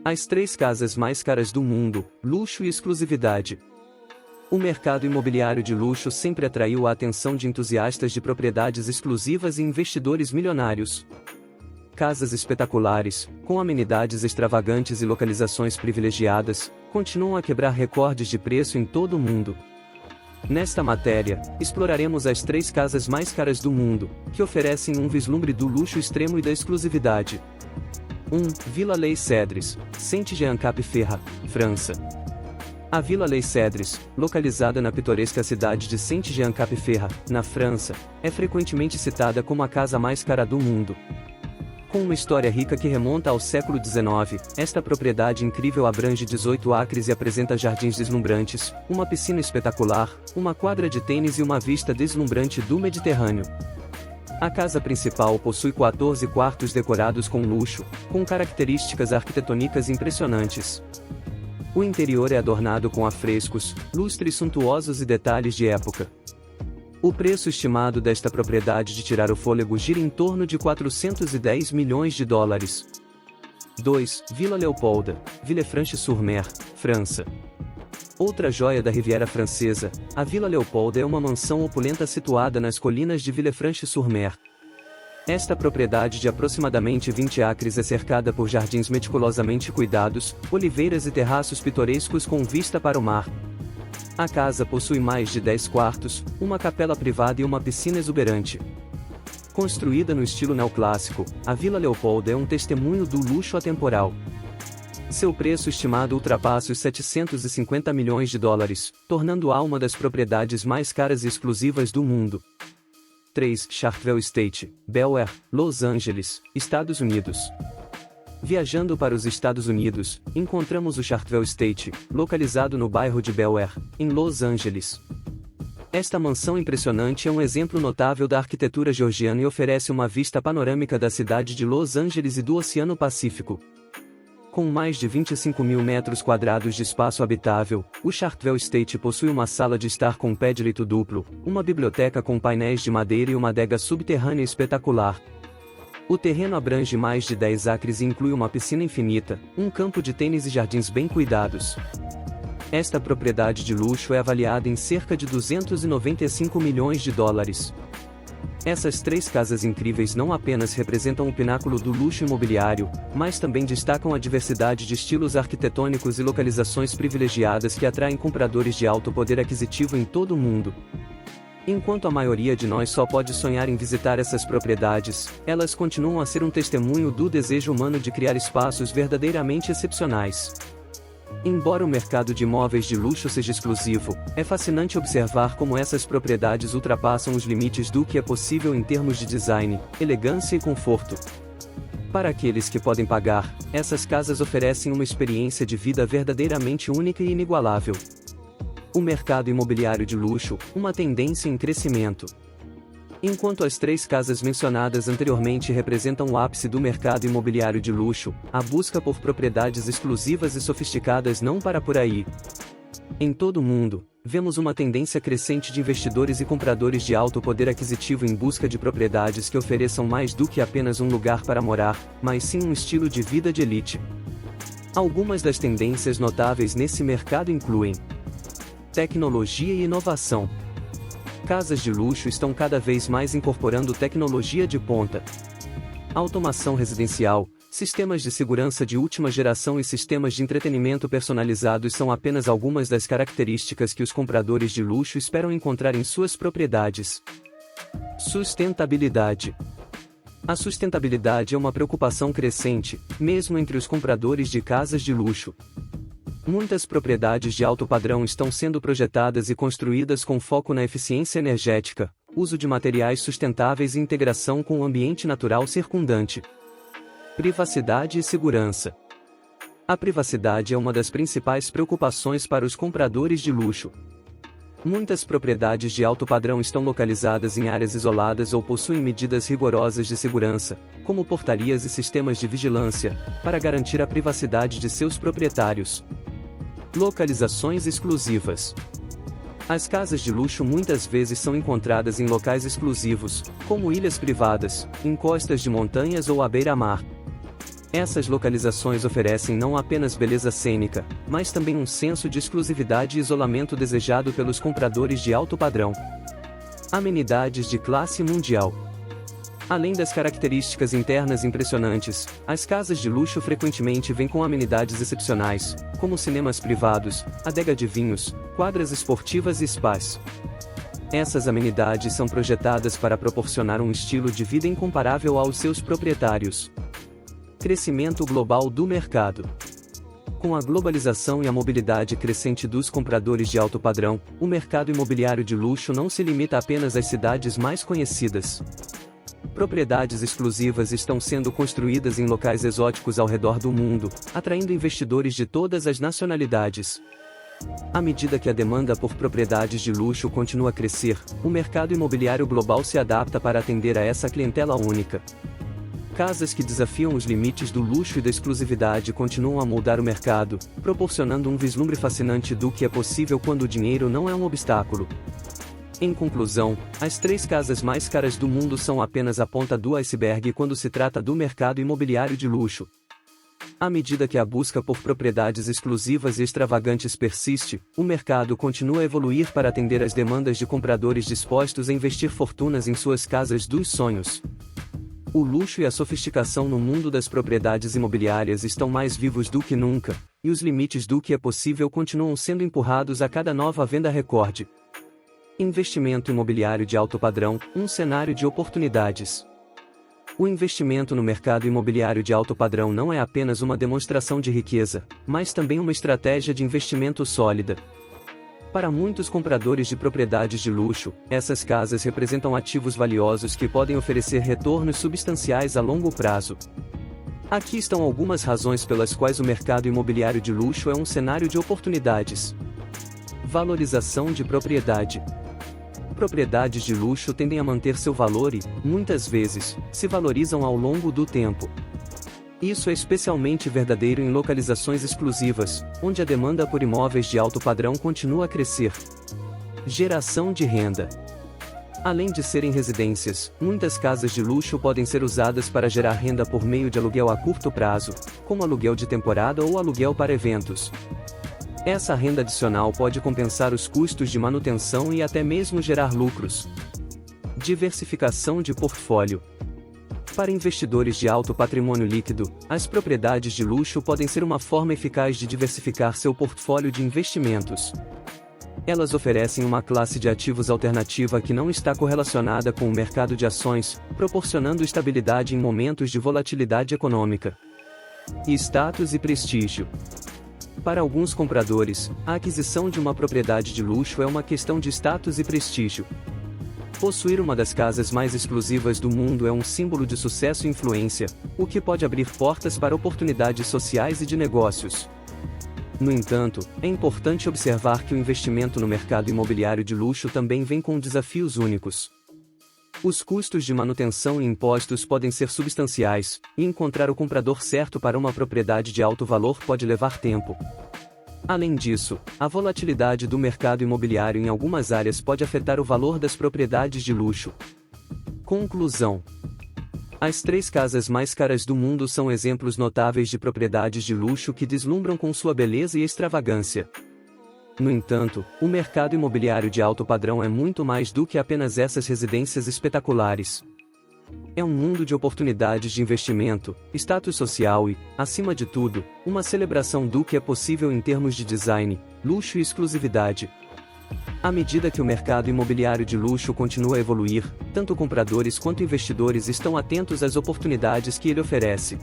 As 3 casas mais caras do mundo, luxo e exclusividade. O mercado imobiliário de luxo sempre atraiu a atenção de entusiastas de propriedades exclusivas e investidores milionários. Casas espetaculares, com amenidades extravagantes e localizações privilegiadas, continuam a quebrar recordes de preço em todo o mundo. Nesta matéria, exploraremos as 3 casas mais caras do mundo, que oferecem um vislumbre do luxo extremo e da exclusividade. 1. Villa Les Cèdres, Saint-Jean-Cap-Ferrat, França. A Villa Les Cèdres, localizada na pitoresca cidade de Saint-Jean-Cap-Ferrat, na França, é frequentemente citada como a casa mais cara do mundo. Com uma história rica que remonta ao século XIX, esta propriedade incrível abrange 18 acres e apresenta jardins deslumbrantes, uma piscina espetacular, uma quadra de tênis e uma vista deslumbrante do Mediterrâneo. A casa principal possui 14 quartos decorados com luxo, com características arquitetônicas impressionantes. O interior é adornado com afrescos, lustres suntuosos e detalhes de época. O preço estimado desta propriedade de tirar o fôlego gira em torno de 410 milhões de dólares. 2. Villa Leopolda, Villefranche-sur-Mer, França. Outra joia da Riviera Francesa, a Villa Leopolda é uma mansão opulenta situada nas colinas de Villefranche-sur-Mer. Esta propriedade de aproximadamente 20 acres é cercada por jardins meticulosamente cuidados, oliveiras e terraços pitorescos com vista para o mar. A casa possui mais de 10 quartos, uma capela privada e uma piscina exuberante. Construída no estilo neoclássico, a Villa Leopolda é um testemunho do luxo atemporal. Seu preço estimado ultrapassa os 750 milhões de dólares, tornando-a uma das propriedades mais caras e exclusivas do mundo. 3. Chartwell Estate, Bel Air, Los Angeles, Estados Unidos. Viajando para os Estados Unidos, encontramos o Chartwell Estate, localizado no bairro de Bel Air, em Los Angeles. Esta mansão impressionante é um exemplo notável da arquitetura georgiana e oferece uma vista panorâmica da cidade de Los Angeles e do Oceano Pacífico. Com mais de 25 mil metros quadrados de espaço habitável, o Chartwell Estate possui uma sala de estar com pé direito duplo, uma biblioteca com painéis de madeira e uma adega subterrânea espetacular. O terreno abrange mais de 10 acres e inclui uma piscina infinita, um campo de tênis e jardins bem cuidados. Esta propriedade de luxo é avaliada em cerca de 295 milhões de dólares. Essas 3 casas incríveis não apenas representam o pináculo do luxo imobiliário, mas também destacam a diversidade de estilos arquitetônicos e localizações privilegiadas que atraem compradores de alto poder aquisitivo em todo o mundo. Enquanto a maioria de nós só pode sonhar em visitar essas propriedades, elas continuam a ser um testemunho do desejo humano de criar espaços verdadeiramente excepcionais. Embora o mercado de imóveis de luxo seja exclusivo, é fascinante observar como essas propriedades ultrapassam os limites do que é possível em termos de design, elegância e conforto. Para aqueles que podem pagar, essas casas oferecem uma experiência de vida verdadeiramente única e inigualável. O mercado imobiliário de luxo, uma tendência em crescimento. Enquanto as 3 casas mencionadas anteriormente representam o ápice do mercado imobiliário de luxo, a busca por propriedades exclusivas e sofisticadas não para por aí. Em todo o mundo, vemos uma tendência crescente de investidores e compradores de alto poder aquisitivo em busca de propriedades que ofereçam mais do que apenas um lugar para morar, mas sim um estilo de vida de elite. Algumas das tendências notáveis nesse mercado incluem tecnologia e inovação. Casas de luxo estão cada vez mais incorporando tecnologia de ponta. Automação residencial, sistemas de segurança de última geração e sistemas de entretenimento personalizados são apenas algumas das características que os compradores de luxo esperam encontrar em suas propriedades. Sustentabilidade. A sustentabilidade é uma preocupação crescente, mesmo entre os compradores de casas de luxo. Muitas propriedades de alto padrão estão sendo projetadas e construídas com foco na eficiência energética, uso de materiais sustentáveis e integração com o ambiente natural circundante. Privacidade e segurança. A privacidade é uma das principais preocupações para os compradores de luxo. Muitas propriedades de alto padrão estão localizadas em áreas isoladas ou possuem medidas rigorosas de segurança, como portarias e sistemas de vigilância, para garantir a privacidade de seus proprietários. Localizações exclusivas. As casas de luxo muitas vezes são encontradas em locais exclusivos, como ilhas privadas, encostas de montanhas ou à beira-mar. Essas localizações oferecem não apenas beleza cênica, mas também um senso de exclusividade e isolamento desejado pelos compradores de alto padrão. Amenidades de classe mundial. Além das características internas impressionantes, as casas de luxo frequentemente vêm com amenidades excepcionais, como cinemas privados, adega de vinhos, quadras esportivas e spas. Essas amenidades são projetadas para proporcionar um estilo de vida incomparável aos seus proprietários. Crescimento global do mercado. Com a globalização e a mobilidade crescente dos compradores de alto padrão, o mercado imobiliário de luxo não se limita apenas às cidades mais conhecidas. Propriedades exclusivas estão sendo construídas em locais exóticos ao redor do mundo, atraindo investidores de todas as nacionalidades. À medida que a demanda por propriedades de luxo continua a crescer, o mercado imobiliário global se adapta para atender a essa clientela única. Casas que desafiam os limites do luxo e da exclusividade continuam a moldar o mercado, proporcionando um vislumbre fascinante do que é possível quando o dinheiro não é um obstáculo. Em conclusão, as 3 casas mais caras do mundo são apenas a ponta do iceberg quando se trata do mercado imobiliário de luxo. À medida que a busca por propriedades exclusivas e extravagantes persiste, o mercado continua a evoluir para atender às demandas de compradores dispostos a investir fortunas em suas casas dos sonhos. O luxo e a sofisticação no mundo das propriedades imobiliárias estão mais vivos do que nunca, e os limites do que é possível continuam sendo empurrados a cada nova venda recorde. Investimento imobiliário de alto padrão, um cenário de oportunidades. O investimento no mercado imobiliário de alto padrão não é apenas uma demonstração de riqueza, mas também uma estratégia de investimento sólida. Para muitos compradores de propriedades de luxo, essas casas representam ativos valiosos que podem oferecer retornos substanciais a longo prazo. Aqui estão algumas razões pelas quais o mercado imobiliário de luxo é um cenário de oportunidades. Valorização de propriedade. Propriedades de luxo tendem a manter seu valor e, muitas vezes, se valorizam ao longo do tempo. Isso é especialmente verdadeiro em localizações exclusivas, onde a demanda por imóveis de alto padrão continua a crescer. Geração de renda. Além de serem residências, muitas casas de luxo podem ser usadas para gerar renda por meio de aluguel a curto prazo, como aluguel de temporada ou aluguel para eventos. Essa renda adicional pode compensar os custos de manutenção e até mesmo gerar lucros. Diversificação de portfólio. Para investidores de alto patrimônio líquido, as propriedades de luxo podem ser uma forma eficaz de diversificar seu portfólio de investimentos. Elas oferecem uma classe de ativos alternativa que não está correlacionada com o mercado de ações, proporcionando estabilidade em momentos de volatilidade econômica. Status e prestígio. Para alguns compradores, a aquisição de uma propriedade de luxo é uma questão de status e prestígio. Possuir uma das casas mais exclusivas do mundo é um símbolo de sucesso e influência, o que pode abrir portas para oportunidades sociais e de negócios. No entanto, é importante observar que o investimento no mercado imobiliário de luxo também vem com desafios únicos. Os custos de manutenção e impostos podem ser substanciais, e encontrar o comprador certo para uma propriedade de alto valor pode levar tempo. Além disso, a volatilidade do mercado imobiliário em algumas áreas pode afetar o valor das propriedades de luxo. Conclusão. As 3 casas mais caras do mundo são exemplos notáveis de propriedades de luxo que deslumbram com sua beleza e extravagância. No entanto, o mercado imobiliário de alto padrão é muito mais do que apenas essas residências espetaculares. É um mundo de oportunidades de investimento, status social e, acima de tudo, uma celebração do que é possível em termos de design, luxo e exclusividade. À medida que o mercado imobiliário de luxo continua a evoluir, tanto compradores quanto investidores estão atentos às oportunidades que ele oferece.